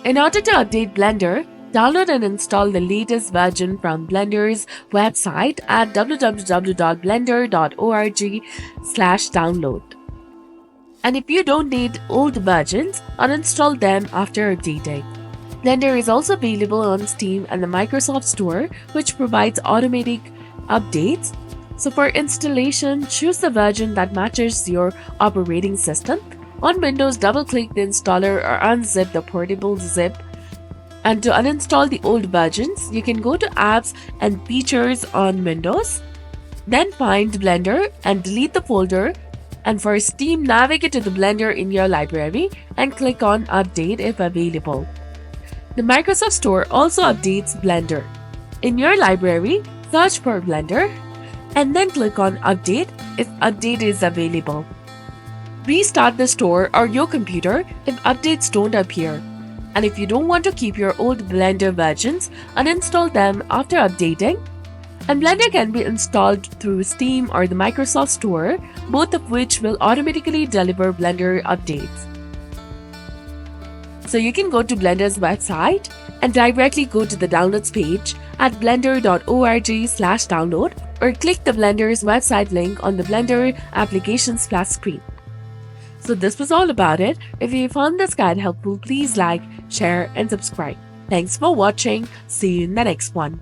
In order to update Blender, download and install the latest version from Blender's website at www.blender.org/download. And if you don't need old versions, uninstall them after updating. Blender is also available on Steam and the Microsoft Store, which provides automatic updates. So for installation, choose the version that matches your operating system. On Windows, double-click the installer or unzip the portable zip. And to uninstall the old versions, you can go to Apps and Features on Windows. Then find Blender and delete the folder. And for Steam, navigate to the Blender in your library and click on Update if available. The Microsoft Store also updates Blender. In your library, search for Blender and then click on Update if update is available. Restart the store or your computer if updates don't appear. And if you don't want to keep your old Blender versions, uninstall them after updating. And Blender can be installed through Steam or the Microsoft Store, both of which will automatically deliver Blender updates. So you can go to Blender's website and directly go to the downloads page at blender.org/download or click the Blender's website link on the Blender application splash screen. So this was all about it. If you found this guide helpful, please like, share, and subscribe. Thanks for watching. See you in the next one.